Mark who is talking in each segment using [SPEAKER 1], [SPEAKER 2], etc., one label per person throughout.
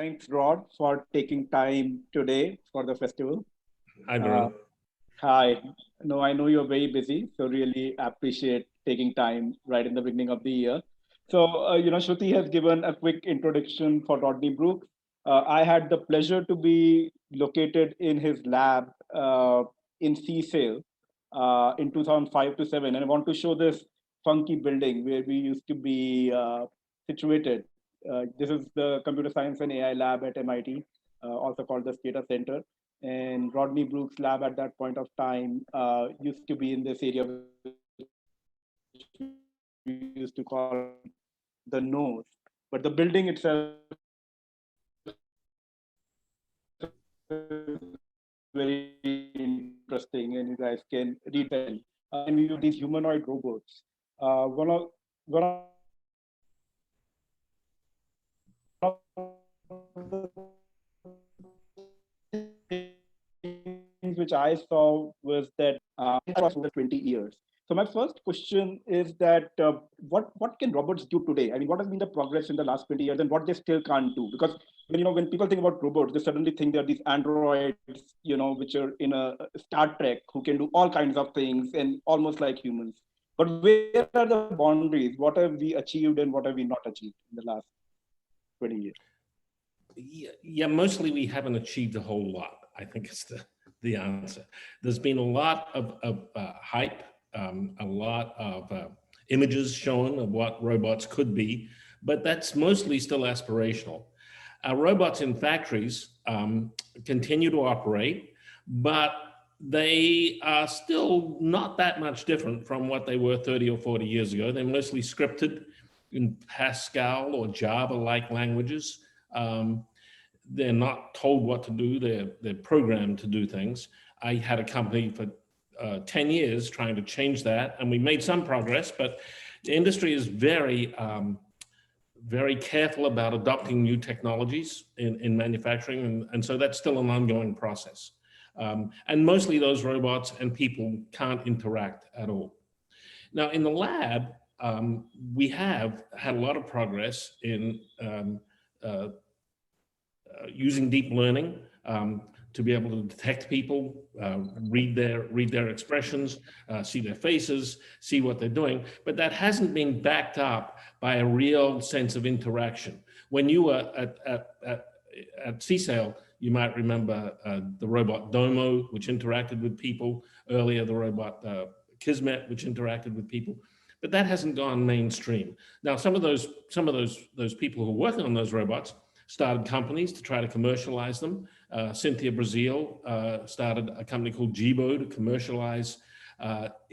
[SPEAKER 1] Thanks, Rod, for taking time today for the festival.
[SPEAKER 2] Hi,
[SPEAKER 1] Uh,
[SPEAKER 2] Varun.
[SPEAKER 1] Hi. No, I know you're very busy, so really appreciate taking time right in the beginning of the year. So, Shruti has given a quick introduction for Rodney Brooks. I had the pleasure to be located in his lab in Seasale in 2005 to 7. And I want to show this funky building where we used to be situated. This is the Computer Science and AI lab at MIT, also called the Data Center. And Rodney Brooks' lab at that point of time used to be in this area, which we used to call the nose. But the building itself is very interesting, and you guys can read that. And we use these humanoid robots. One of things which I saw was that across over 20 years. So my first question is that what can robots do today? I mean, what has been the progress in the last 20 years, and what they still can't do? Because when people think about robots, they suddenly think they're these androids, which are in a Star Trek who can do all kinds of things and almost like humans. But where are the boundaries? What have we achieved and what have we not achieved in the last 20 years?
[SPEAKER 2] Yeah, mostly we haven't achieved a whole lot, I think is the answer. There's been a lot of hype, a lot of images shown of what robots could be, but that's mostly still aspirational. Robots in factories continue to operate, but they are still not that much different from what they were 30 or 40 years ago. They're mostly scripted in Pascal or Java-like languages. They're not told what to do, they're programmed to do things. I had a company for 10 years trying to change that, and we made some progress, but the industry is very, very careful about adopting new technologies in manufacturing, and so that's still an ongoing process. And mostly those robots and people can't interact at all. Now in the lab, we have had a lot of progress in using deep learning to be able to detect people, read their expressions, see their faces, see what they're doing, but that hasn't been backed up by a real sense of interaction. When you were at CSAIL, you might remember the robot Domo, which interacted with people, earlier the robot Kismet, which interacted with people, but that hasn't gone mainstream. Now, some of those people who are working on those robots started companies to try to commercialize them. Cynthia Brazil started a company called Jibo to commercialize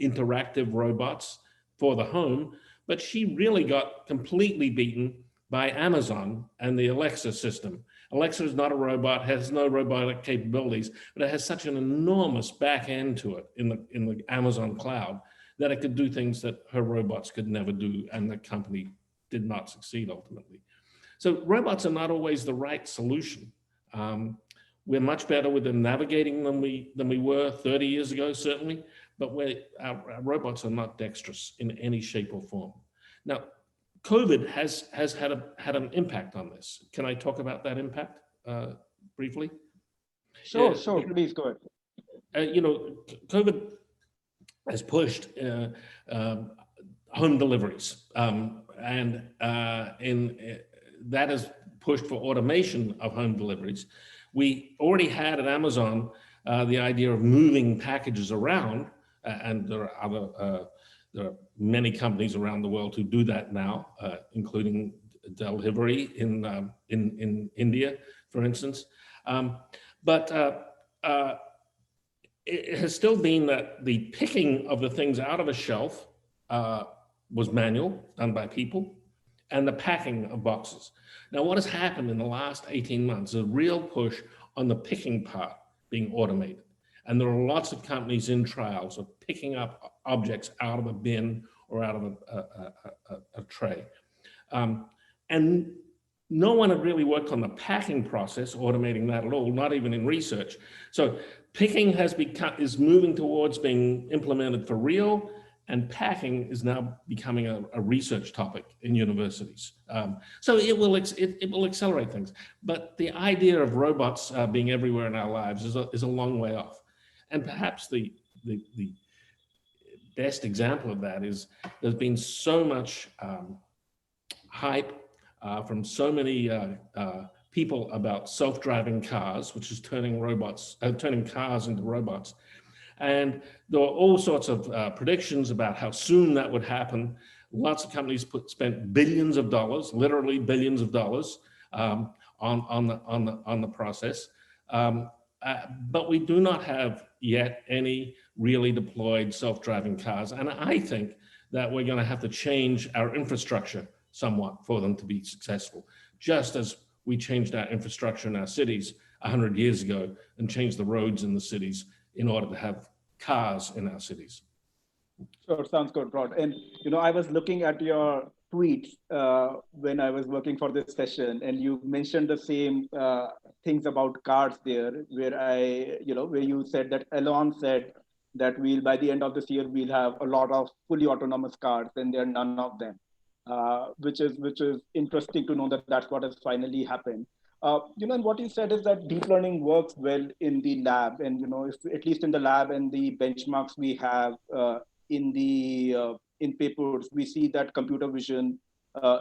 [SPEAKER 2] interactive robots for the home, but she really got completely beaten by Amazon and the Alexa system. Alexa is not a robot, has no robotic capabilities, but it has such an enormous back end to it in the Amazon cloud that it could do things that her robots could never do, and the company did not succeed ultimately. So robots are not always the right solution. We're much better with them navigating than we were 30 years ago, certainly, but our robots are not dexterous in any shape or form. Now, COVID has had an impact on this. Can I talk about that impact briefly?
[SPEAKER 1] Sure, please go ahead.
[SPEAKER 2] COVID has pushed home deliveries, and that has pushed for automation of home deliveries. We already had at Amazon the idea of moving packages around, and there are many companies around the world who do that now, including delivery in India, for instance. But it has still been that the picking of the things out of a shelf was manual, done by people, and the packing of boxes. Now, what has happened in the last 18 months is a real push on the picking part being automated. And there are lots of companies in trials of picking up objects out of a bin or out of a tray. And no one had really worked on the packing process, automating that at all, not even in research. So picking is moving towards being implemented for real, and packing is now becoming a research topic in universities. So it will accelerate things. But the idea of robots being everywhere in our lives is a long way off. And perhaps the best example of that is there's been so much hype from so many people about self-driving cars, which is turning cars into robots. And there were all sorts of predictions about how soon that would happen. Lots of companies spent billions of dollars, literally billions of dollars, on the process. But we do not have yet any really deployed self-driving cars. And I think that we're going to have to change our infrastructure somewhat for them to be successful, just as we changed our infrastructure in our cities 100 years ago and changed the roads in the cities in order to have cars in our cities.
[SPEAKER 1] Sure, sounds good, Rod. And I was looking at your tweets when I was working for this session, and you mentioned the same things about cars there, where you said that Elon said that by the end of this year, we'll have a lot of fully autonomous cars, and there are none of them, which is interesting to know that that's what has finally happened. And what you said is that deep learning works well in the lab, and if, at least in the lab and the benchmarks we have in papers, we see that computer vision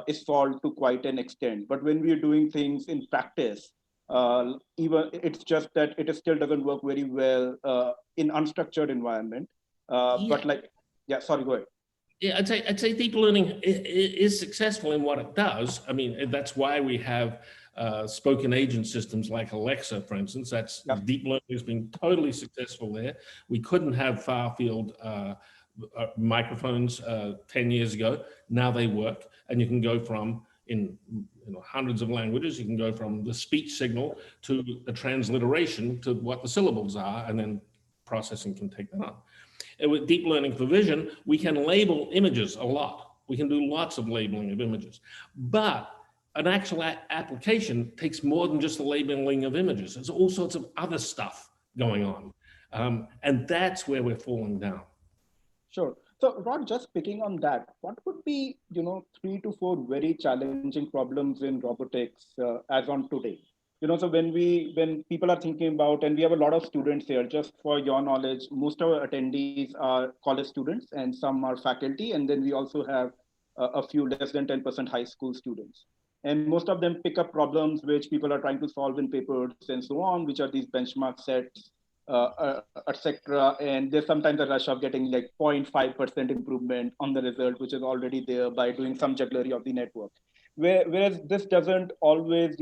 [SPEAKER 1] is solved to quite an extent. But when we are doing things in practice, even it's just that it still doesn't work very well in unstructured environment. But sorry, go ahead.
[SPEAKER 2] Yeah, I'd say deep learning is successful in what it does. I mean, that's why we have spoken agent systems like Alexa, for instance. That's deep learning has been totally successful there. We couldn't have far field microphones 10 years ago. Now they work, and you can go from in hundreds of languages. You can go from the speech signal to the transliteration to what the syllables are, and then processing can take that on. And with deep learning for vision, we can label images a lot. We can do lots of labeling of images, but an actual application takes more than just the labeling of images. There's all sorts of other stuff going on, and that's where we're falling down.
[SPEAKER 1] Sure. So, Rod, just picking on that, what would be 3 to 4 very challenging problems in robotics as on today? So when people are thinking about, and we have a lot of students here, just for your knowledge, most of our attendees are college students and some are faculty. And then we also have a few less than 10% high school students. And most of them pick up problems which people are trying to solve in papers and so on, which are these benchmark sets, etc. And there's sometimes a rush of getting like 0.5% improvement on the result, which is already there by doing some jugglery of the network. Whereas this doesn't always,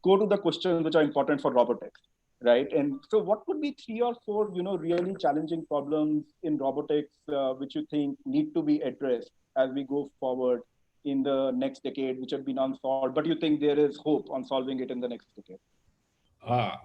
[SPEAKER 1] go to the questions which are important for robotics, right? And so what would be 3 or 4, really challenging problems in robotics, which you think need to be addressed as we go forward in the next decade, which have been unsolved, but you think there is hope on solving it in the next decade?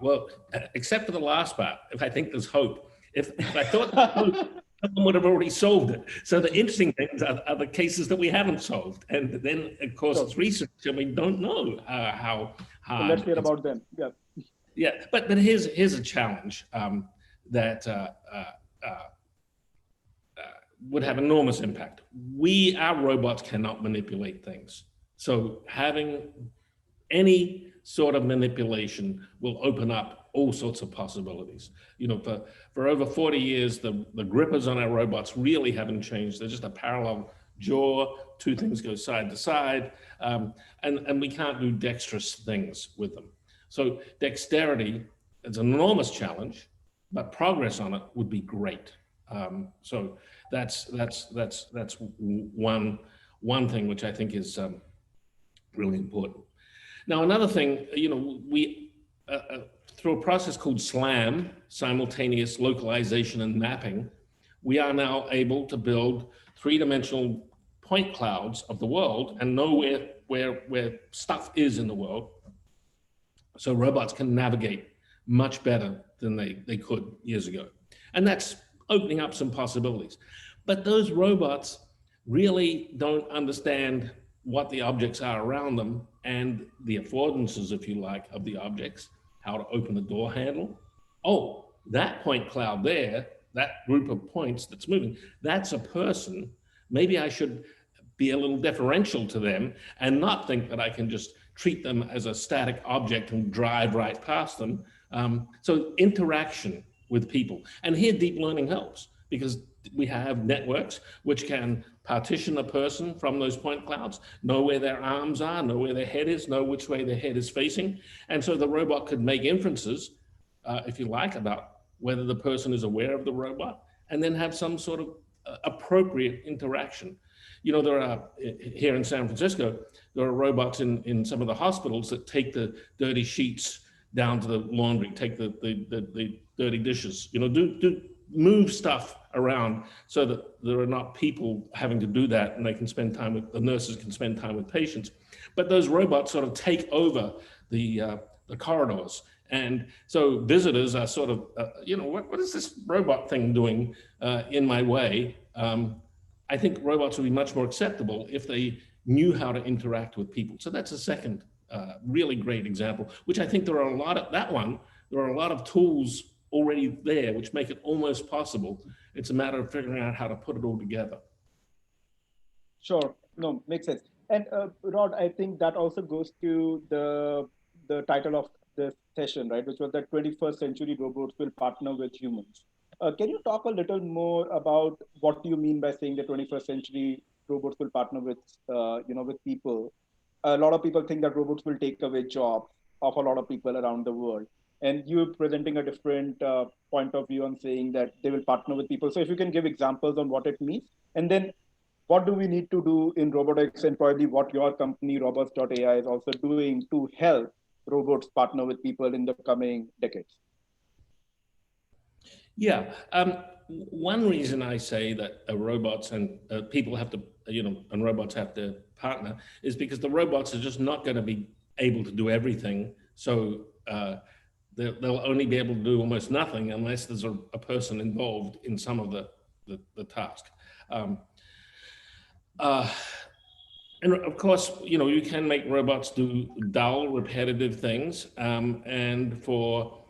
[SPEAKER 2] Well, except for the last part, if I think there's hope. If I thought there was hope, someone would have already solved it. So the interesting things are the cases that we haven't solved. And then, of course, it's research, and we don't know how hard.
[SPEAKER 1] So let's hear about them. Yeah.
[SPEAKER 2] Yeah, but here's a challenge that would have enormous impact. Our robots cannot manipulate things. So having any sort of manipulation will open up all sorts of possibilities. For over 40 years, the grippers on our robots really haven't changed. They're just a parallel jaw, 2 things go side to side, and we can't do dexterous things with them. So dexterity is an enormous challenge, but progress on it would be great. So that's one thing which I think is really important. Now, another thing, we through a process called SLAM, simultaneous localization and mapping, we are now able to build 3-dimensional point clouds of the world and know where stuff is in the world. So robots can navigate much better than they could years ago. And that's opening up some possibilities. But those robots really don't understand what the objects are around them and the affordances, if you like, of the objects, how to open the door handle. Oh, that point cloud there that group of points that's moving, that's a person. Maybe I should be a little deferential to them and not think that I can just treat them as a static object and drive right past them. So interaction with people. And here deep learning helps because we have networks which can partition a person from those point clouds, know where their arms are, know where their head is, know which way their head is facing. And so the robot could make inferences, if you like, about whether the person is aware of the robot, and then have some sort of appropriate interaction. You know, there are, here in San Francisco, there are robots in some of the hospitals that take the dirty sheets down to the laundry, take the dirty dishes, you know, do move stuff around so that there are not people having to do that, and they can spend time with, the nurses can spend time with patients. But those robots sort of take over the corridors. And so visitors are sort of, you know, what is this robot thing doing in my way? I think robots would be much more acceptable if they knew how to interact with people. So that's a second really great example, which I think there are a lot of, there are a lot of tools already there which make it almost possible. It's a matter of figuring out how to put it all together.
[SPEAKER 1] Sure, no, makes sense. And Rod, I think that also goes to the title of this session, right, which was that 21st century robots will partner with humans. Can you talk a little more about what you mean by saying the 21st century robots will partner with, with people? A lot of people think that robots will take away jobs of a lot of people around the world. And you're presenting a different point of view on saying that they will partner with people. So if you can give examples on what it means, and then what do we need to do in robotics, and probably what your company, Robust.AI, is also doing to help robots partner with people in the coming decades?
[SPEAKER 2] Yeah. One reason I say that robots and people have to, and robots have to partner is because the robots are just not going to be able to do everything. So they'll only be able to do almost nothing unless there's a person involved in some of the task. And of course, you can make robots do dull, repetitive things. And for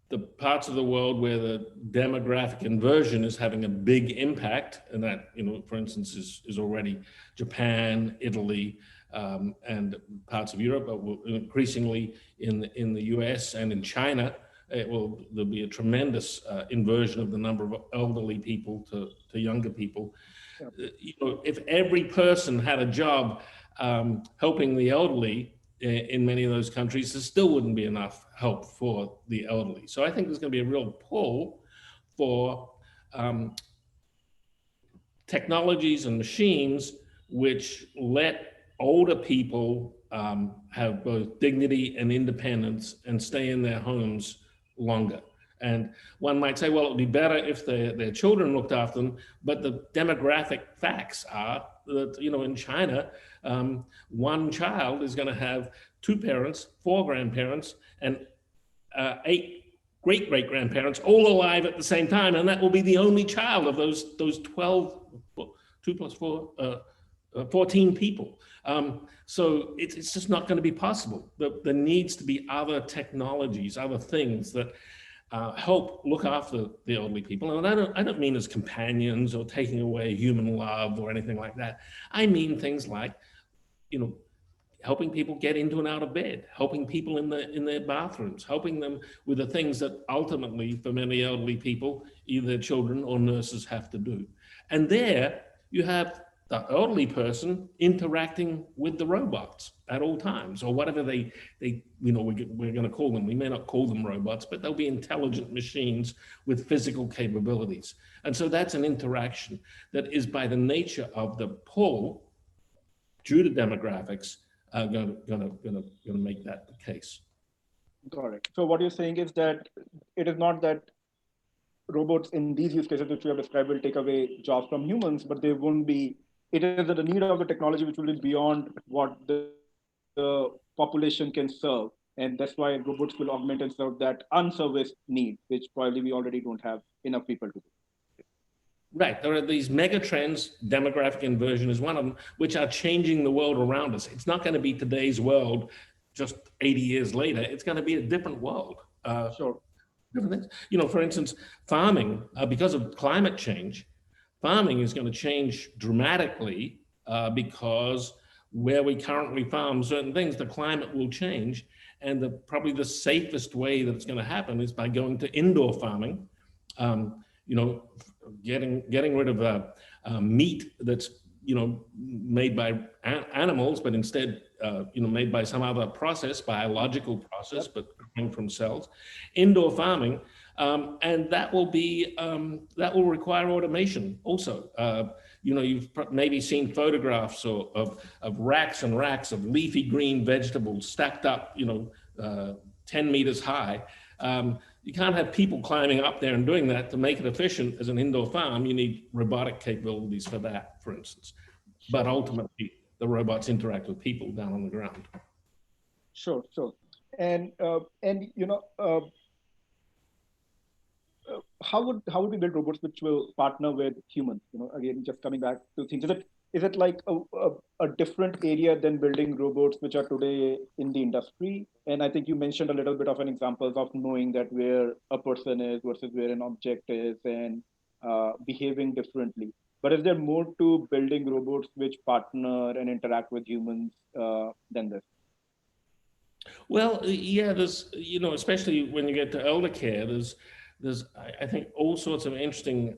[SPEAKER 2] the parts of the world where the demographic inversion is having a big impact, and that, for instance, is already Japan, Italy, and parts of Europe, but increasingly in the US and in China, there'll be a tremendous inversion of the number of elderly people to younger people. Yep. If every person had a job helping the elderly in many of those countries, there still wouldn't be enough help for the elderly. So I think there's going to be a real pull for technologies and machines which let older people have both dignity and independence and stay in their homes longer. And one might say, well, it would be better if their children looked after them, but the demographic facts are that, in China, one child is going to have 2 parents, 4 grandparents, and 8 great-great-grandparents all alive at the same time, and that will be the only child of those 12, 2 plus 4, 14 people. So it's just not going to be possible. There needs to be other technologies, other things that help look after the elderly people. And I don't mean as companions or taking away human love or anything like that. I mean things like, helping people get into and out of bed, helping people in their bathrooms, helping them with the things that ultimately, for many elderly people, either children or nurses have to do. And there you have the elderly person interacting with the robots at all times, or whatever we're going to call them. We may not call them robots, but they'll be intelligent machines with physical capabilities. And so that's an interaction that is, by the nature of the pull, due to demographics, going to make that the case.
[SPEAKER 1] Got it. So what you're saying is that it is not that robots in these use cases which we have described will take away jobs from humans, but they won't be. It is the need of the technology which will be beyond what the population can serve. And that's why robots will augment and serve that unserviced need, which probably we already don't have enough people to do.
[SPEAKER 2] Right. There are these mega trends, demographic inversion is one of them, which are changing the world around us. It's not going to be today's world just 80 years later. It's going to be a different world.
[SPEAKER 1] Sure.
[SPEAKER 2] different things. You know, for instance, farming, because of climate change, farming is going to change dramatically because where we currently farm certain things, the climate will change. And probably the safest way that it's going to happen is by going to indoor farming. You know, getting rid of meat that's, you know, made by animals, but instead, you know, made by some other process, biological process, but coming from cells. Indoor farming, and that will require automation also. You know, you've maybe seen photographs of racks and racks of leafy green vegetables stacked up, you know, 10 meters high. You can't have people climbing up there and doing that. To make it efficient as an indoor farm, you need robotic capabilities for that, for instance. But ultimately, the robots interact with people down on the ground.
[SPEAKER 1] Sure, sure. And you know, how would we build robots which will partner with humans? You know, again, just coming back to things, is it like a different area than building robots which are today in the industry? And I think you mentioned a little bit of an example of knowing that where a person is versus where an object is, and behaving differently. But is there more to building robots which partner and interact with humans than this?
[SPEAKER 2] Well, yeah, there's, you know, especially when you get to elder care, I think, all sorts of interesting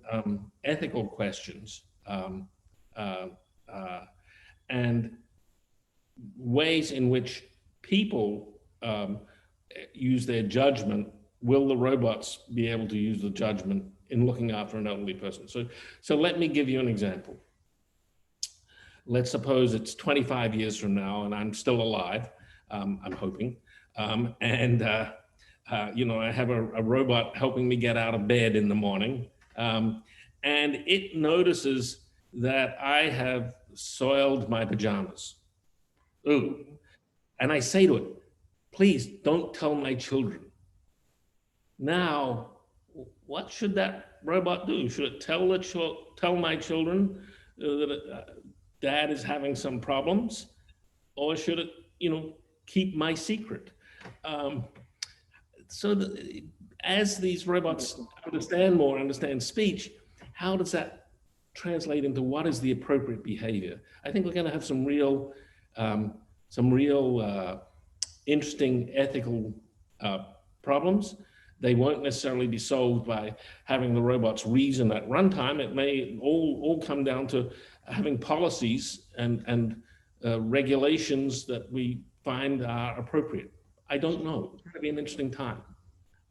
[SPEAKER 2] ethical questions, uh, uh, and ways in which people use their judgment. Will the robots be able to use the judgment in looking after an elderly person? So let me give you an example. Let's suppose it's 25 years from now and I'm still alive, I'm hoping, and you know, I have a robot helping me get out of bed in the morning, and it notices that I have soiled my pajamas. Ooh. And I say to it, please don't tell my children. Now, what should that robot do? Should it tell my children that dad is having some problems, or should it, you know, keep my secret? Um, as these robots understand speech, how does that translate into what is the appropriate behavior? I think we're going to have some real interesting ethical problems. They won't necessarily be solved by having the robots reason at runtime. It may all come down to having policies and regulations that we find are appropriate. I don't know. It's going to be an interesting time.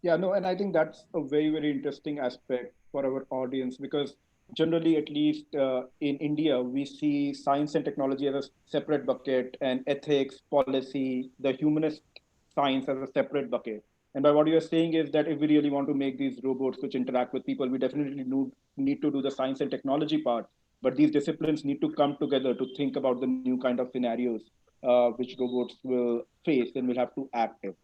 [SPEAKER 1] Yeah, no, and I think that's a very, very interesting aspect for our audience, because generally, at least in India, we see science and technology as a separate bucket, and ethics, policy, the humanist science as a separate bucket. And by what you're saying is that if we really want to make these robots which interact with people, we definitely need to do the science and technology part. But these disciplines need to come together to think about the new kind of scenarios which robots will face and will have to act in.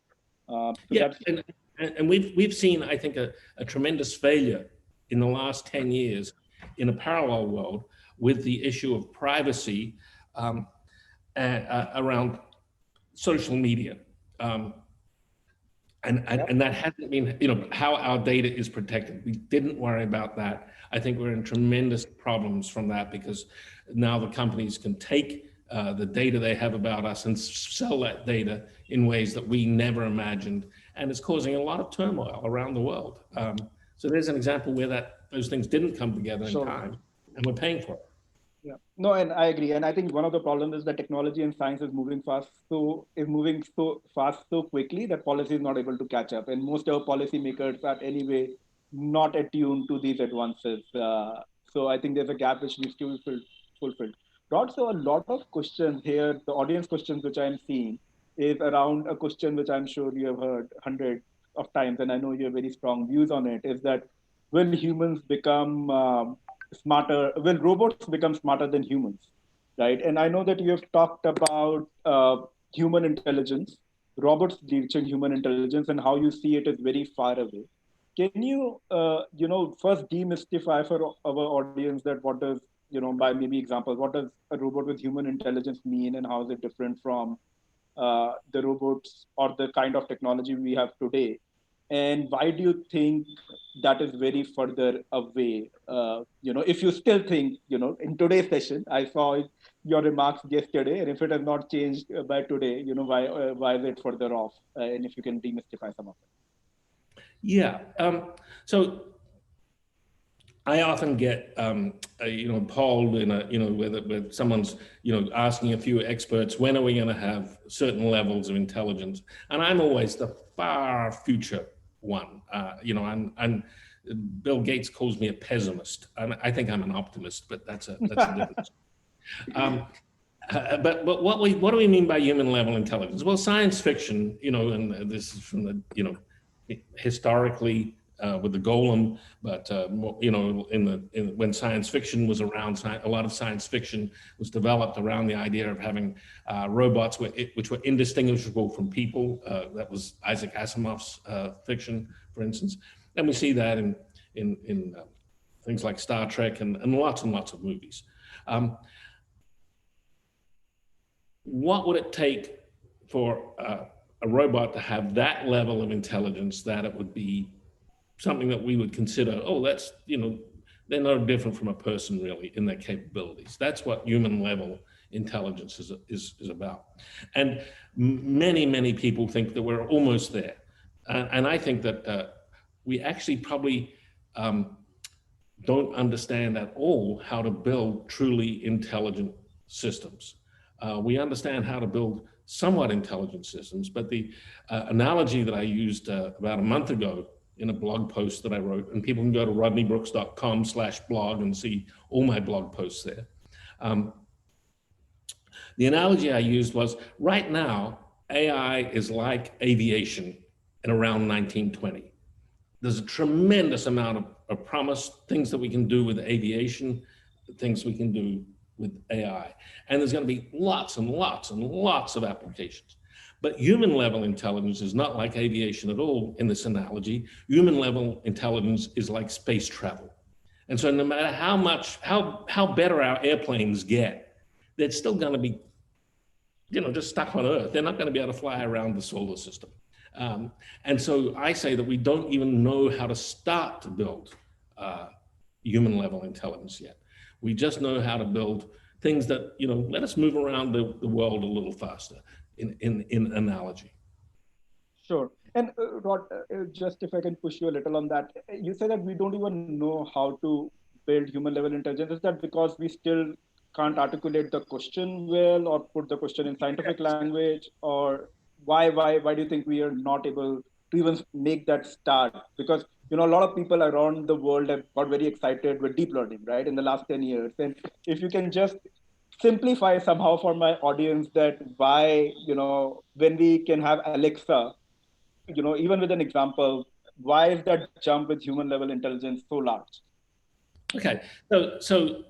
[SPEAKER 1] So
[SPEAKER 2] Yeah,
[SPEAKER 1] that's
[SPEAKER 2] and we've seen, I think, a tremendous failure in the last 10 years in a parallel world with the issue of privacy around social media. And that hasn't been, you know, how our data is protected. We didn't worry about that. I think we're in tremendous problems from that, because now the companies can take the data they have about us and sell that data in ways that we never imagined, and it's causing a lot of turmoil around the world. So there's an example where those things didn't come together in time, and we're paying for it.
[SPEAKER 1] Yeah, no, and I agree. And I think one of the problems is that technology and science is moving so fast, so quickly that policy is not able to catch up. And most of our policymakers are anyway not attuned to these advances. So I think there's a gap which needs to be fulfilled. Rod, so a lot of questions here, the audience questions which I'm seeing is around a question which I'm sure you have heard hundreds of times, and I know you have very strong views on it, is that will humans become smarter, will robots become smarter than humans, right? And I know that you have talked about human intelligence, robots reaching human intelligence, and how you see it is very far away. Can you, first demystify for our audience that what does, by maybe examples, what does a robot with human intelligence mean, and how is it different from the robots or the kind of technology we have today? And why do you think that is very further away? If you still think, in today's session, I saw your remarks yesterday, and if it has not changed by today, why is it further off? And if you can demystify some of it.
[SPEAKER 2] Yeah. So I often get, polled in where someone's, asking a few experts, when are we going to have certain levels of intelligence? And I'm always the far future one. I'm Bill Gates calls me a pessimist. I think I'm an optimist, but that's a difference. But what do we mean by human level intelligence? Well, science fiction, and this is from the, historically with the golem, but when science fiction was around, a lot of science fiction was developed around the idea of having robots which were indistinguishable from people. That was Isaac Asimov's fiction, for instance, and we see that in things like Star Trek and lots of movies. What would it take for a robot to have that level of intelligence that it would be something that we would consider, that's, they're no different from a person really in their capabilities. That's what human level intelligence is about. And many people think that we're almost there. And I think that we actually probably don't understand at all how to build truly intelligent systems. We understand how to build somewhat intelligent systems, but the analogy that I used about a month ago in a blog post that I wrote, and people can go to rodneybrooks.com/blog and see all my blog posts there. The analogy I used was, right now, AI is like aviation in around 1920. There's a tremendous amount of promise, things that we can do with aviation, things we can do with AI. And there's going to be lots and lots of applications. But human level intelligence is not like aviation at all in this analogy. Human level intelligence is like space travel. And so no matter how better our airplanes get, they're still going to be, just stuck on Earth. They're not going to be able to fly around the solar system. And so I say that we don't even know how to start to build human level intelligence yet. We just know how to build things that, let us move around the world a little faster in analogy.
[SPEAKER 1] Sure. And Rod, just if I can push you a little on that, you say that we don't even know how to build human level intelligence. Is that because we still can't articulate the question well, or put the question in scientific language, or why do you think we are not able to even make that start? Because a lot of people around the world have got very excited with deep learning, right, in the last 10 years. And if you can just simplify somehow for my audience that why, when we can have Alexa, even with an example, why is that jump with human level intelligence so large?
[SPEAKER 2] Okay, so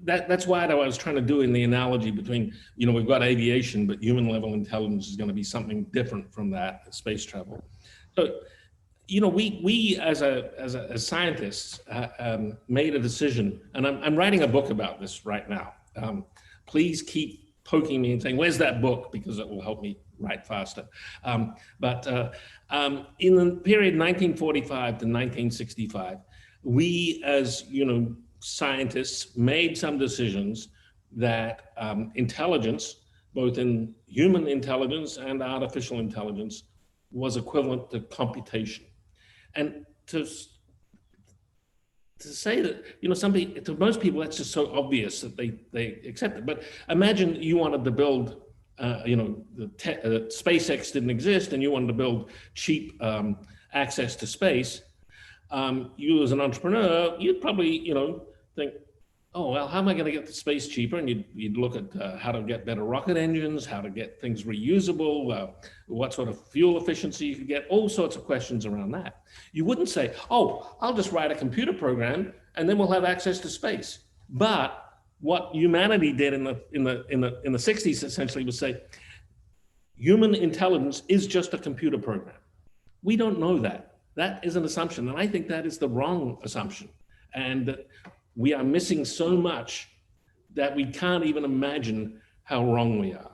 [SPEAKER 2] that's why I was trying to do in the analogy between, we've got aviation, but human level intelligence is going to be something different from that, space travel. So, we as scientists made a decision, and I'm writing a book about this right now. Please keep poking me and saying, where's that book? Because it will help me write faster. But in the period 1945 to 1965, we as scientists made some decisions that intelligence, both in human intelligence and artificial intelligence, was equivalent to computation. And to say that, to most people, that's just so obvious that they accept it. But imagine you wanted to build, SpaceX didn't exist, and you wanted to build cheap access to space. You as an entrepreneur, you'd probably, think, oh, well, how am I going to get the space cheaper? And you'd look at how to get better rocket engines, how to get things reusable, what sort of fuel efficiency you could get, all sorts of questions around that. You wouldn't say, oh, I'll just write a computer program and then we'll have access to space. But what humanity did in the 60s essentially was say, human intelligence is just a computer program. We don't know that. That is an assumption, and I think that is the wrong assumption. And we are missing so much that we can't even imagine how wrong we are.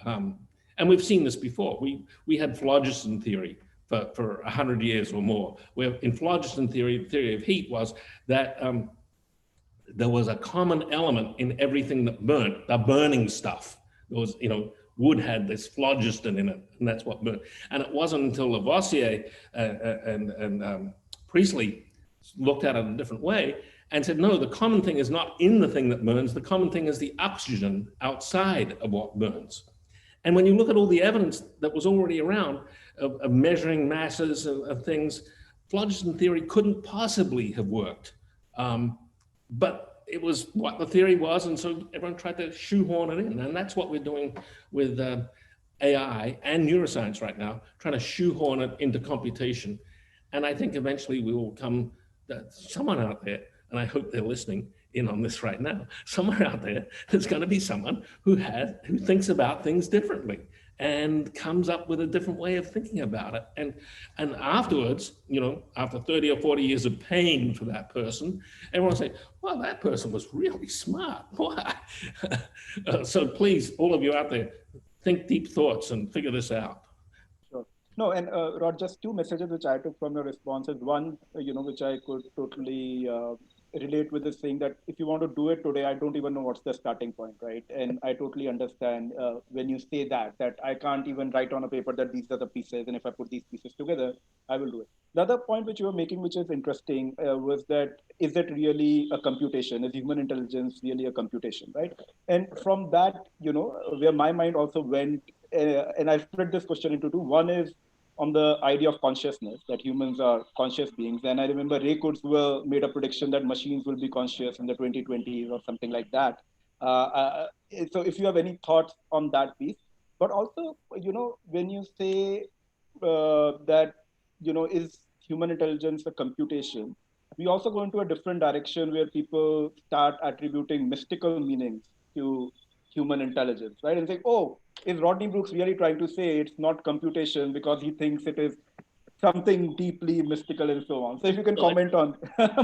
[SPEAKER 2] And we've seen this before. We had phlogiston theory for 100 years or more. Where in phlogiston theory of heat was that there was a common element in everything that burnt, the burning stuff. There was, wood had this phlogiston in it, and that's what burnt. And it wasn't until Lavoisier and Priestley looked at it in a different way and said, no, the common thing is not in the thing that burns, the common thing is the oxygen outside of what burns. And when you look at all the evidence that was already around of measuring masses of things, phlogiston theory couldn't possibly have worked. But it was what the theory was, and so everyone tried to shoehorn it in. And that's what we're doing with AI and neuroscience right now, trying to shoehorn it into computation. And I think eventually we will come, someone out there, and I hope they're listening in on this right now, somewhere out there, there's going to be someone who thinks about things differently and comes up with a different way of thinking about it. And afterwards, after 30 or 40 years of pain for that person, everyone will say, well, that person was really smart. Why? So please, all of you out there, think deep thoughts and figure this out.
[SPEAKER 1] Sure. No, and Rod, just two messages which I took from your responses. One, which I could totally relate with this saying that if you want to do it today, I don't even know what's the starting point, right? And I totally understand when you say that I can't even write on a paper that these are the pieces, and if I put these pieces together, I will do it. The other point which you were making, which is interesting, was that is it really a computation? Is human intelligence really a computation, right? And from that, where my mind also went, and I split this question into two. One is on the idea of consciousness, that humans are conscious beings. And I remember Ray Kurzweil made a prediction that machines will be conscious in the 2020s or something like that. So if you have any thoughts on that piece, but also, when you say that, is human intelligence a computation, we also go into a different direction where people start attributing mystical meanings to human intelligence, right? And say, oh, is Rodney Brooks really trying to say it's not computation because he thinks it is something deeply mystical and so on? So if you can comment on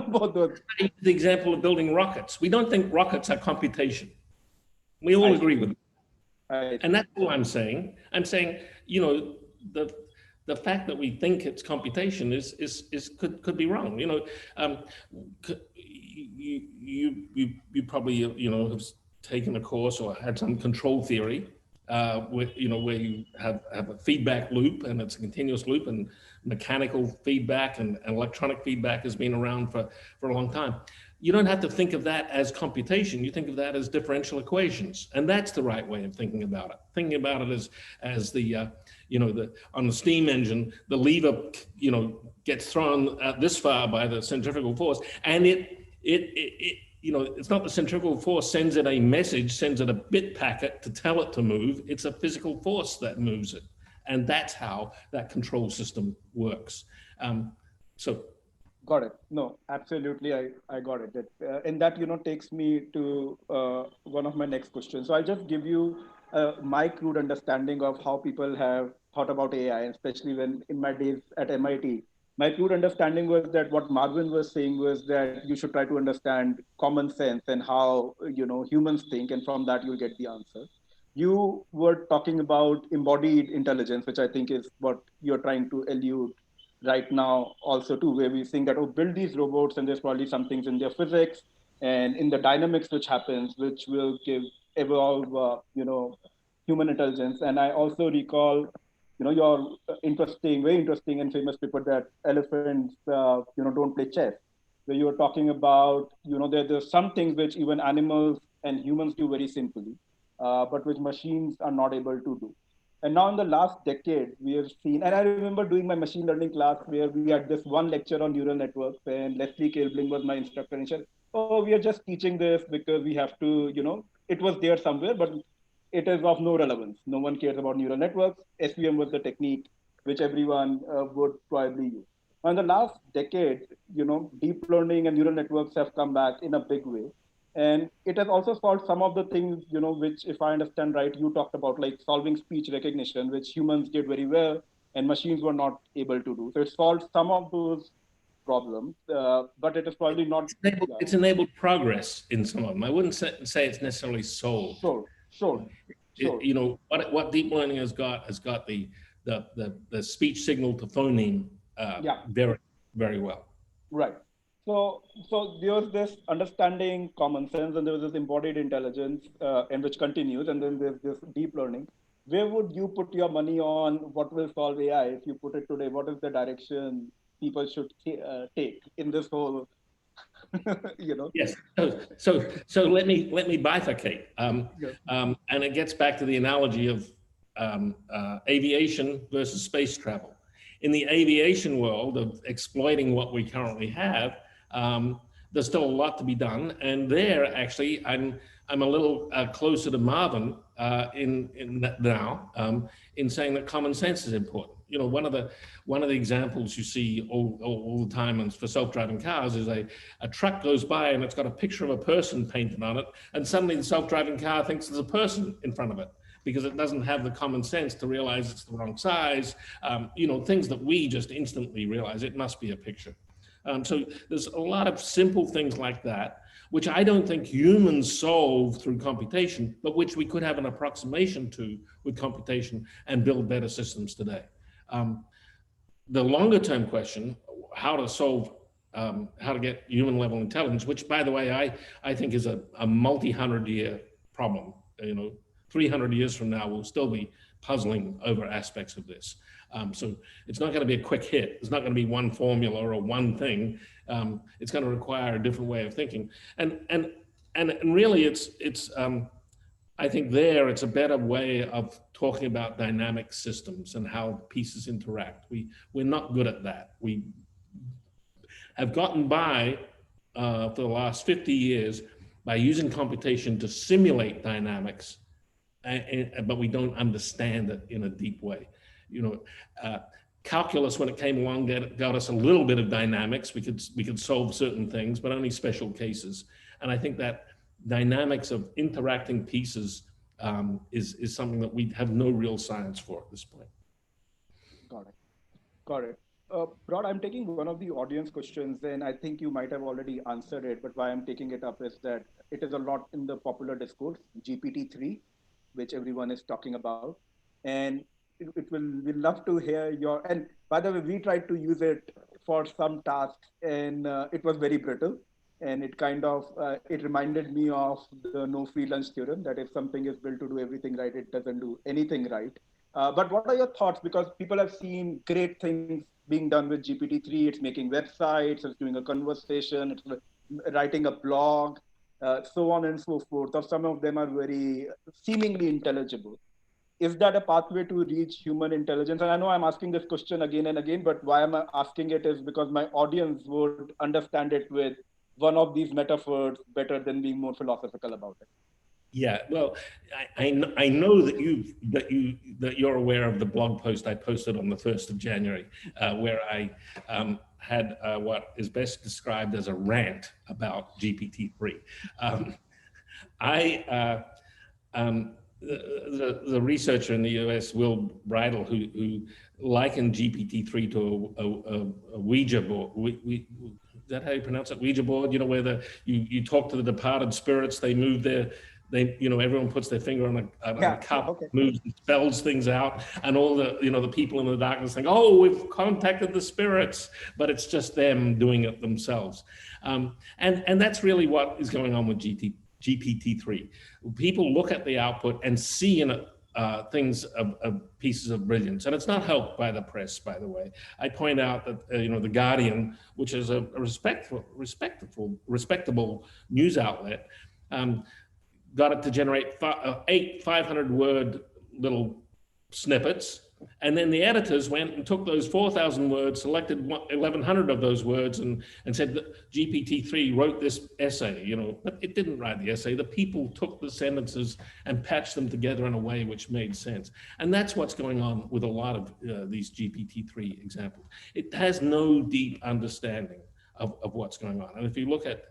[SPEAKER 1] both those.
[SPEAKER 2] The example of building rockets. We don't think rockets are computation. We all agree with it. And that's all I'm saying. I'm saying, the fact that we think it's computation could be wrong. You probably have taken a course or had some control theory where you have a feedback loop, and it's a continuous loop, and mechanical feedback and electronic feedback has been around for a long time. You don't have to think of that as computation. You think of that as differential equations, and that's the right way of thinking about it. Thinking about it as the on the steam engine, the lever gets thrown this far by the centrifugal force, and it's not the centrifugal force sends it a message, sends it a bit packet to tell it to move. It's a physical force that moves it. And that's how that control system works.
[SPEAKER 1] Got it. No, absolutely. I got it. And that, takes me to one of my next questions. So I'll just give you my crude understanding of how people have thought about AI, especially when in my days at MIT. My crude understanding was that what Marvin was saying was that you should try to understand common sense and how humans think, and from that you'll get the answer. You were talking about embodied intelligence, which I think is what you're trying to allude right now also too, where we're saying that, build these robots and there's probably some things in their physics and in the dynamics which happens, which will evolve human intelligence. And I also recall your very interesting and famous paper that elephants, don't play chess, where you were talking about, there's some things which even animals and humans do very simply, but which machines are not able to do. And now in the last decade, we have seen, and I remember doing my machine learning class where we had this one lecture on neural networks, and Leslie Kilbling was my instructor, and she said, oh, we are just teaching this because we have to, it was there somewhere, but it is of no relevance. No one cares about neural networks. SVM was the technique which everyone would probably use. Now, in the last decade, deep learning and neural networks have come back in a big way. And it has also solved some of the things, which, if I understand right, you talked about, like solving speech recognition, which humans did very well and machines were not able to do. So it solved some of those problems, but it is probably not.
[SPEAKER 2] It's enabled progress in some of them. I wouldn't say it's necessarily solved.
[SPEAKER 1] Sure.
[SPEAKER 2] What deep learning has got the the speech signal to phoneme
[SPEAKER 1] Yeah.
[SPEAKER 2] very, very well.
[SPEAKER 1] Right. So there's this understanding common sense, and there was this embodied intelligence, and which continues, and then there's this deep learning. Where would you put your money on what will solve AI if you put it today? What is the direction people should take in this whole, you know?
[SPEAKER 2] Yes. So let me bifurcate,
[SPEAKER 1] Yeah.
[SPEAKER 2] and it gets back to the analogy of aviation versus space travel. In the aviation world of exploiting what we currently have, there's still a lot to be done. And there, actually, I'm a little closer to Marvin in that now, in saying that common sense is important. You know, one of the examples you see all the time for self-driving cars is a truck goes by and it's got a picture of a person painted on it, and suddenly the self-driving car thinks there's a person in front of it, because it doesn't have the common sense to realize it's the wrong size. You know, things that we just instantly realize it must be a picture. So there's a lot of simple things like that, which I don't think humans solve through computation, but which we could have an approximation to with computation and build better systems today. The longer term question, how to solve, how to get human level intelligence, which by the way, I think is a multi-100-year problem. You know, 300 years from now, we'll still be puzzling over aspects of this. So it's not going to be a quick hit. It's not going to be one formula or one thing. It's going to require a different way of thinking. And really, it's I think it's a better way of talking about dynamic systems and how pieces interact. We're not good at that. We have gotten by for the last 50 years by using computation to simulate dynamics, but we don't understand it in a deep way. You know, calculus, when it came along, got us a little bit of dynamics. We could solve certain things, but only special cases. And I think that dynamics of interacting pieces is something that we have no real science for at this point.
[SPEAKER 1] Got it. Rod, I'm taking one of the audience questions, and I think you might have already answered it, but why I'm taking it up is that it is a lot in the popular discourse, GPT-3, which everyone is talking about. And we'd love to hear and by the way, we tried to use it for some tasks, and it was very brittle. And it it reminded me of the no freelance theorem, that if something is built to do everything right, it doesn't do anything right. But what are your thoughts? Because people have seen great things being done with GPT-3. It's making websites, it's doing a conversation, it's writing a blog, so on and so forth. Or some of them are very seemingly intelligible. Is that a pathway to reach human intelligence? And I know I'm asking this question again and again, but why I'm asking it is because my audience would understand it with one of these metaphors better than being more philosophical about it.
[SPEAKER 2] Yeah, well, I know that you're aware of the blog post I posted on the 1st of January, where I had what is best described as a rant about GPT-3. The researcher in the US, Will Bridle, who likened GPT-3 to a Ouija board. Is that how you pronounce it? Ouija board, you know, where you talk to the departed spirits, they move everyone puts their finger on a cup, okay, moves and spells things out, and all the people in the darkness think, oh, we've contacted the spirits, but it's just them doing it themselves. And that's really what is going on with GPT-3. People look at the output and see in it things of pieces of brilliance, and it's not helped by the press, by the way. I point out that the Guardian, which is a respectable news outlet, got it to generate 8 500-word little snippets, and then the editors went and took those 4,000 words, selected 1,100 of those words, and said that GPT-3 wrote this essay. But it didn't write the essay. The people took the sentences and patched them together in a way which made sense. And that's what's going on with a lot of these GPT-3 examples. It has no deep understanding of what's going on. And if you look at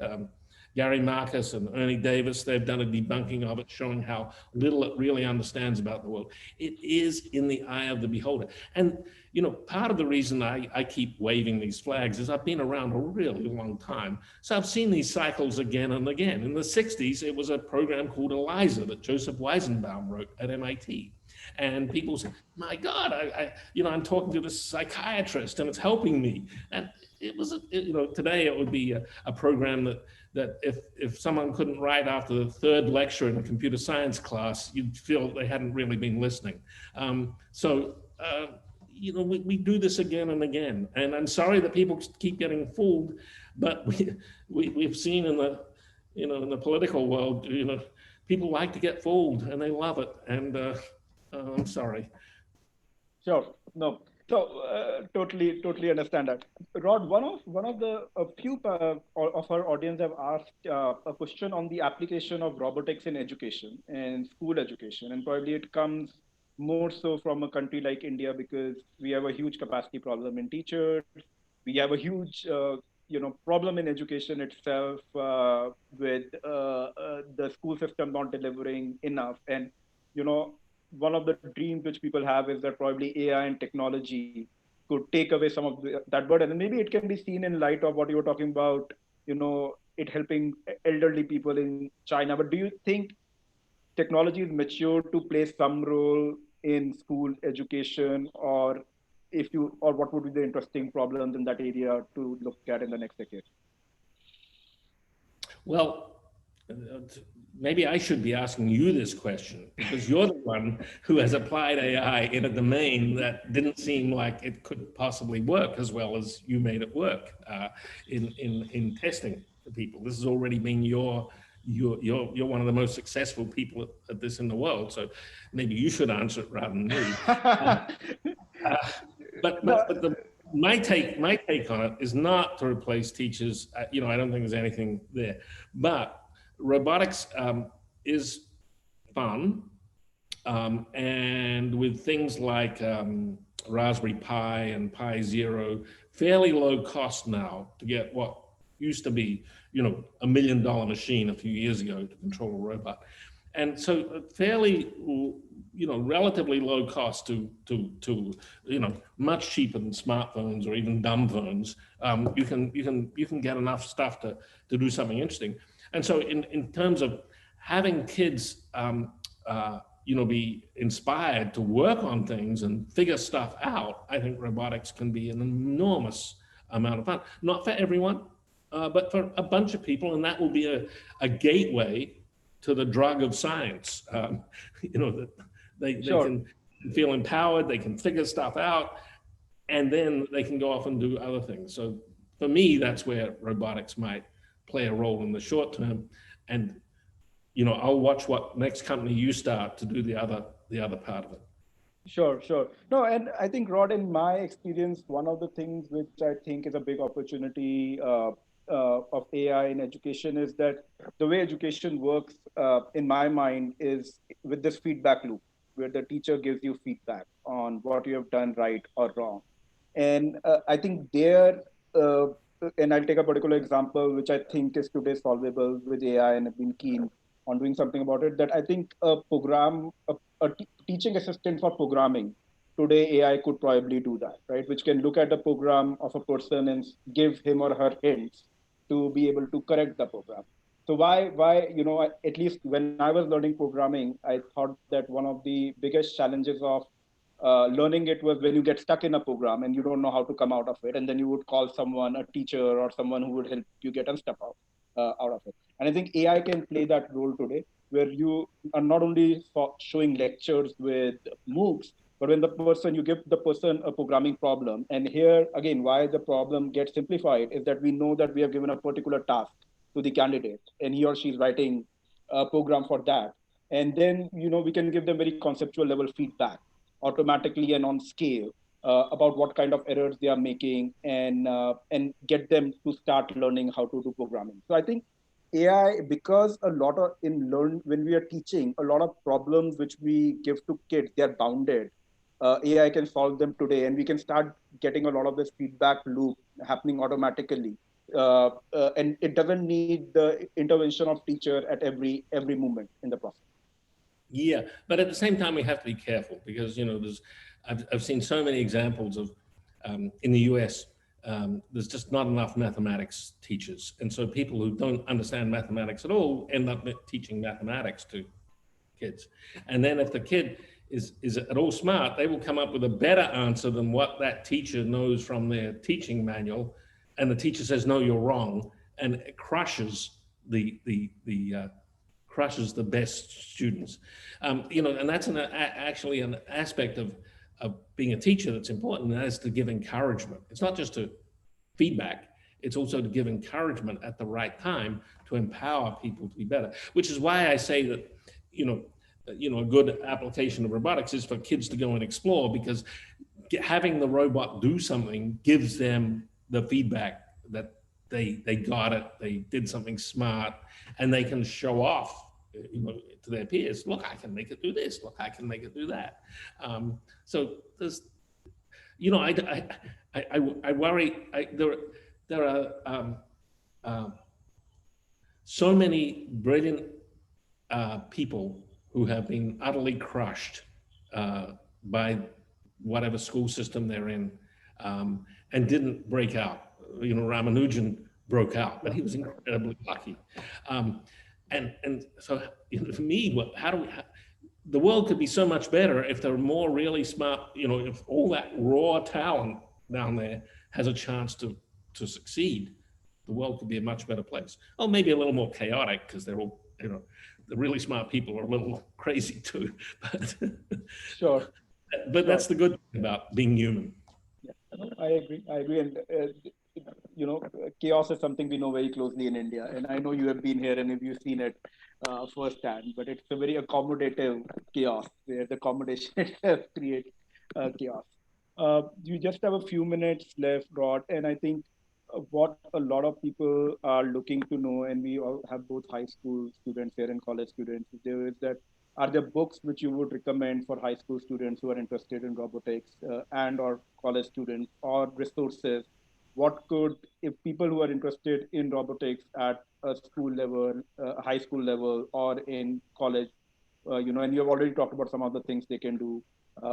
[SPEAKER 2] Gary Marcus and Ernie Davis, they've done a debunking of it, showing how little it really understands about the world. It is in the eye of the beholder. And, part of the reason I keep waving these flags is I've been around a really long time. So I've seen these cycles again and again. In the 60s, it was a program called ELIZA that Joseph Weizenbaum wrote at MIT. And people say, my God, I'm talking to this psychiatrist and it's helping me. And it was, today it would be a program that if someone couldn't write after the third lecture in a computer science class, you'd feel they hadn't really been listening. We do this again and again. And I'm sorry that people keep getting fooled, but we've seen in the political world, people like to get fooled and they love it. And I'm sorry.
[SPEAKER 1] Sure. No. So totally understand that. Rod, one of the a few of our audience have asked a question on the application of robotics in education and school education, and probably it comes more so from a country like India because we have a huge capacity problem in teachers. We have a huge problem in education itself with the school system not delivering enough, and you know one of the dreams which people have is that probably AI and technology could take away some of that burden. And maybe it can be seen in light of what you were talking about, it helping elderly people in China. But do you think technology is mature to play some role in school education, or what would be the interesting problems in that area to look at in the next decade?
[SPEAKER 2] Well, maybe I should be asking you this question because you're the one who has applied AI in a domain that didn't seem like it could possibly work as well as you made it work in testing the people. This has already been you're one of the most successful people at this in the world. So maybe you should answer it rather than me. My take on it is not to replace teachers. I don't think there's anything there, but robotics is fun, and with things like Raspberry Pi and Pi Zero, fairly low cost now to get what used to be, $1 million machine a few years ago to control a robot. And so fairly, relatively low cost to much cheaper than smartphones or even dumb phones. You can get enough stuff to do something interesting. And so in terms of having kids, be inspired to work on things and figure stuff out, I think robotics can be an enormous amount of fun. Not for everyone, but for a bunch of people, and that will be a gateway to the drug of science. That they can feel empowered, they can figure stuff out, and then they can go off and do other things. So for me, that's where robotics might play a role in the short term. And I'll watch what next company you start to do the other part of it.
[SPEAKER 1] Sure. No, and I think, Rod, in my experience, one of the things which I think is a big opportunity of AI in education is that the way education works, in my mind, is with this feedback loop, where the teacher gives you feedback on what you have done right or wrong. And I think and I'll take a particular example, which I think is today solvable with AI, and I've been keen on doing something about it, that I think a teaching assistant for programming, today AI could probably do that, right? Which can look at the program of a person and give him or her hints to be able to correct the program. So at least when I was learning programming, I thought that one of the biggest challenges of learning it was when you get stuck in a program and you don't know how to come out of it, and then you would call someone, a teacher or someone who would help you get unstuck out of it. And I think AI can play that role today, where you are not only showing lectures with MOOCs, but when you give the person a programming problem, and here again, why the problem gets simplified is that we know that we have given a particular task to the candidate, and he or she is writing a program for that. And then, we can give them very conceptual level feedback automatically and on scale about what kind of errors they are making, and get them to start learning how to do programming. So I think AI, because a lot of when we are teaching, a lot of problems which we give to kids, they are bounded. AI can solve them today, and we can start getting a lot of this feedback loop happening automatically. And it doesn't need the intervention of teacher at every moment in the process.
[SPEAKER 2] Yeah, but at the same time, we have to be careful because I've seen so many examples of in the US. There's just not enough mathematics teachers, and so people who don't understand mathematics at all end up teaching mathematics to kids. And then if the kid is at all smart, they will come up with a better answer than what that teacher knows from their teaching manual, and the teacher says, no, you're wrong, and it crushes crushes the best students. And that's actually an aspect of being a teacher that's important, and that is to give encouragement. It's not just to feedback, it's also to give encouragement at the right time to empower people to be better, which is why I say that, a good application of robotics is for kids to go and explore, because having the robot do something gives them the feedback that they got it, they did something smart, and they can show off, to their peers. Look, I can make it do this. Look, I can make it do that. So there's, I worry. There are so many brilliant people who have been utterly crushed by whatever school system they're in, and didn't break out. Ramanujan broke out, but he was incredibly lucky. And so, for me, the world could be so much better if there were more really smart, if all that raw talent down there has a chance to succeed. The world could be a much better place. Oh, maybe a little more chaotic, because they're all, the really smart people are a little crazy too. But
[SPEAKER 1] Sure.
[SPEAKER 2] But that's the good thing about being human.
[SPEAKER 1] Yeah, I agree. And chaos is something we know very closely in India. And I know you have been here and you've seen it firsthand. But it's a very accommodative chaos where the accommodation itself creates chaos. You just have a few minutes left, Rod, and I think what a lot of people are looking to know, and we all have both high school students here and college students, there is that are there books which you would recommend for high school students who are interested in robotics and or college students, or resources? What could, if people who are interested in robotics at a school level, high school level, or in college, and you have already talked about some of the things they can do,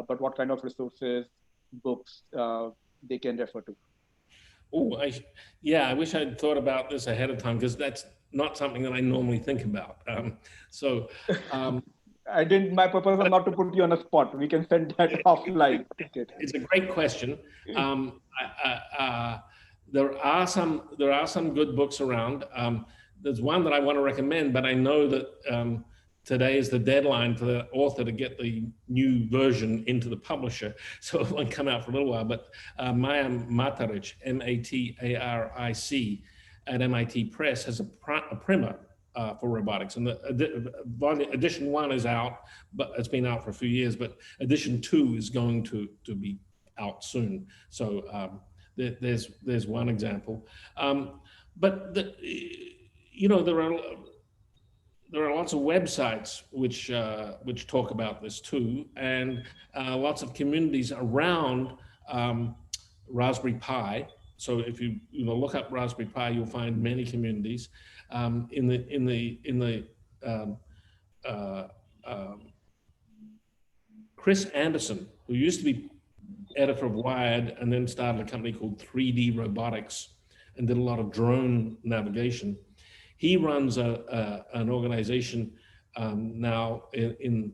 [SPEAKER 1] but what kind of resources, books they can refer to?
[SPEAKER 2] Oh, I wish I'd thought about this ahead of time, because that's not something that I normally think about.
[SPEAKER 1] I didn't. My purpose was not to put you on a spot. We can send that offline.
[SPEAKER 2] It's a great question. There are some good books around. There's one that I want to recommend, but I know that today is the deadline for the author to get the new version into the publisher, so it won't come out for a little while. But Maya Mataric, Mataric, at MIT Press has a primer for robotics, and the edition 1 is out, but it's been out for a few years. But edition 2 is going to be out soon. So there's one example. But there are lots of websites which talk about this too, and lots of communities around Raspberry Pi. So if you look up Raspberry Pi, you'll find many communities. Chris Anderson, who used to be editor of Wired and then started a company called 3D Robotics and did a lot of drone navigation. He runs an organization now in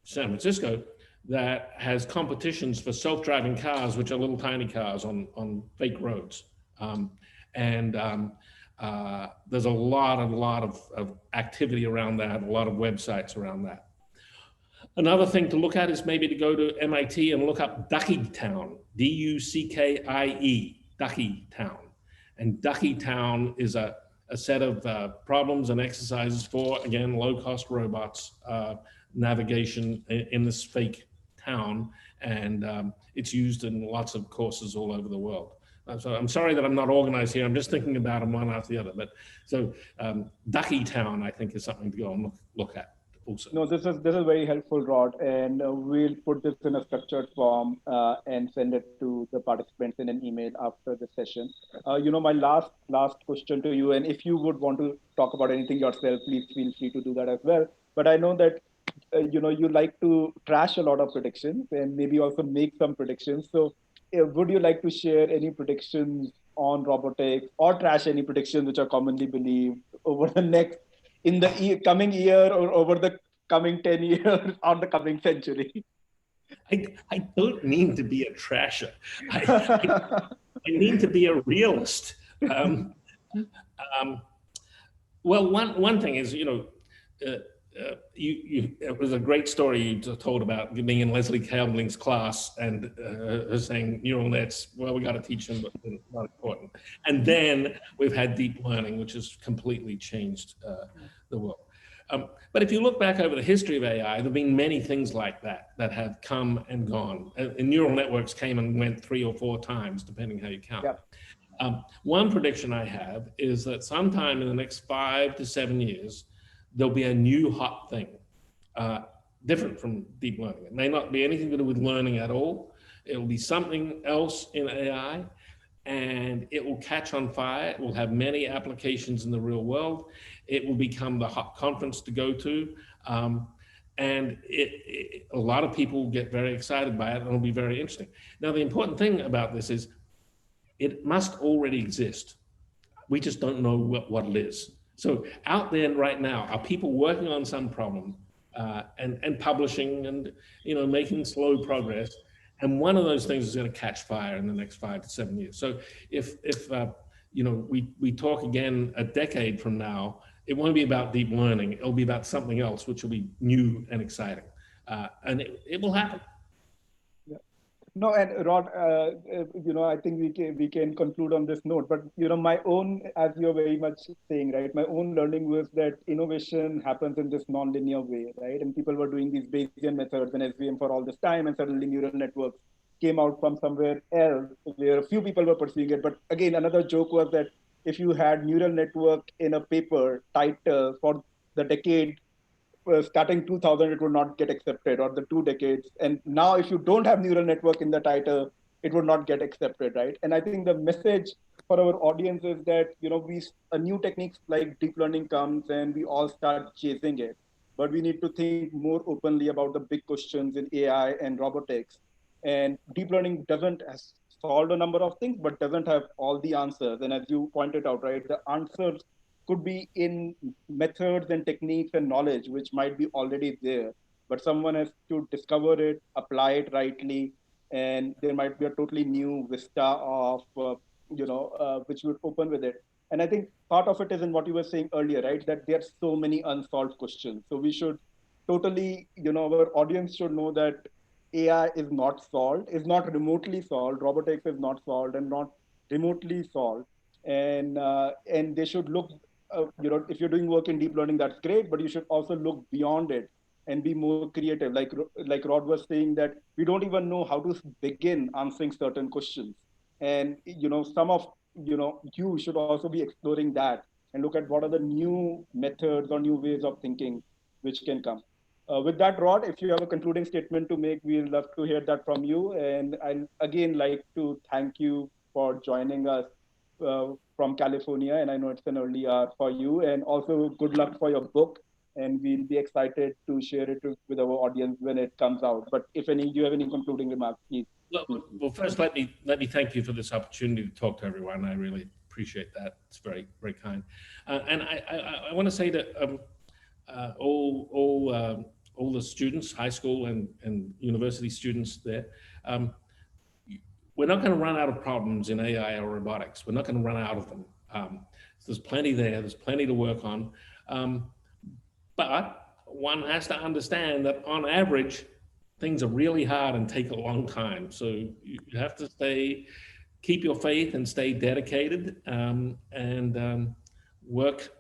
[SPEAKER 2] San Francisco that has competitions for self-driving cars, which are little tiny cars on fake roads. There's a lot of activity around that, a lot of websites around that. Another thing to look at is maybe to go to MIT and look up Duckytown, D-U-C-K-I-E, Duckytown. And Duckytown is a set of problems and exercises for, again, low-cost robots, navigation in this fake town. And it's used in lots of courses all over the world. So I'm sorry that I'm not organized here. I'm just thinking about them one after the other. But so Duckytown, I think, is something to go and look at. Also.
[SPEAKER 1] No, this is very helpful, Rod, and we'll put this in a structured form and send it to the participants in an email after the session. My last question to you, and if you would want to talk about anything yourself, please feel free to do that as well. But I know that you like to trash a lot of predictions and maybe also make some predictions. So, would you like to share any predictions on robotics, or trash any predictions which are commonly believed over the next? In the coming year, or over the coming 10 years or the coming century?
[SPEAKER 2] I don't mean to be a trasher. I mean to be a realist. Um, um, well, one thing is, it was a great story you told about being in Leslie Campbell's class and her saying neural nets, well, we got to teach them, but they're not important. And then we've had deep learning, which has completely changed the world. But if you look back over the history of AI, there have been many things like that that have come and gone. And neural networks came and went 3 or 4 times, depending how you count.
[SPEAKER 1] Yeah.
[SPEAKER 2] One prediction I have is that sometime in the next 5 to 7 years, there'll be a new hot thing, different from deep learning. It may not be anything to do with learning at all. It'll be something else in AI, and it will catch on fire. It will have many applications in the real world. It will become the hot conference to go to. And a lot of people will get very excited by it, and it'll be very interesting. Now, the important thing about this is it must already exist. We just don't know what it is. So out there right now are people working on some problem and publishing and making slow progress. And one of those things is going to catch fire in the next 5 to 7 years. So if we talk again a decade from now, it won't be about deep learning. It'll be about something else, which will be new and exciting. And it will happen.
[SPEAKER 1] No, and Rod, I think we can conclude on this note. But my own, as you're very much saying, right, my own learning was that innovation happens in this non-linear way, right? And people were doing these Bayesian methods and SVM for all this time, and suddenly neural networks came out from somewhere else where a few people were pursuing it. But again, another joke was that if you had neural network in a paper title for the decade starting 2000, it would not get accepted, or the 2 decades. And now, if you don't have neural network in the title, it would not get accepted, right? And I think the message for our audience is that a new techniques like deep learning comes and we all start chasing it, but we need to think more openly about the big questions in AI and robotics. And deep learning doesn't solve a number of things, but doesn't have all the answers. And as you pointed out, right, the answers could be in methods and techniques and knowledge which might be already there, but someone has to discover it, apply it rightly, and there might be a totally new vista of which would open with it. And I think part of it is in what you were saying earlier, right, that there are so many unsolved questions. So we should totally, our audience should know that AI is not solved, is not remotely solved, robotics is not solved and not remotely solved. And they should look, if you're doing work in deep learning, that's great, but you should also look beyond it and be more creative. Like Rod was saying, that we don't even know how to begin answering certain questions. And some of you should also be exploring that and look at what are the new methods or new ways of thinking which can come. With that, Rod, if you have a concluding statement to make, we'd love to hear that from you. And I'd again like to thank you for joining us from California. And I know it's an early hour for you. And also, good luck for your book. And we'll be excited to share it with our audience when it comes out. But if any, do you have any concluding remarks, please?
[SPEAKER 2] Well, first, let me thank you for this opportunity to talk to everyone. I really appreciate that. It's very, very kind. And I want to say that all the students, high school and university students there, we're not going to run out of problems in AI or robotics. We're not going to run out of them. There's plenty there. There's plenty to work on. But one has to understand that on average, things are really hard and take a long time. So you have to keep your faith and stay dedicated and work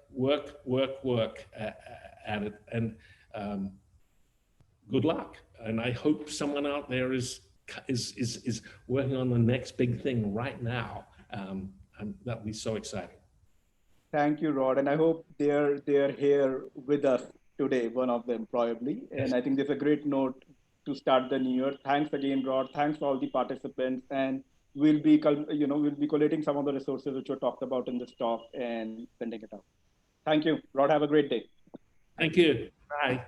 [SPEAKER 2] at it. And good luck. And I hope someone out there is working on the next big thing right now. And that would be so exciting.
[SPEAKER 1] Thank you, Rod. And I hope they're here with us today, one of them probably. And I think this is a great note to start the new year. Thanks again, Rod. Thanks to all the participants. And we'll be collating some of the resources which were talked about in this talk and sending it out. Thank you, Rod. Have a great day.
[SPEAKER 2] Thank you. Bye.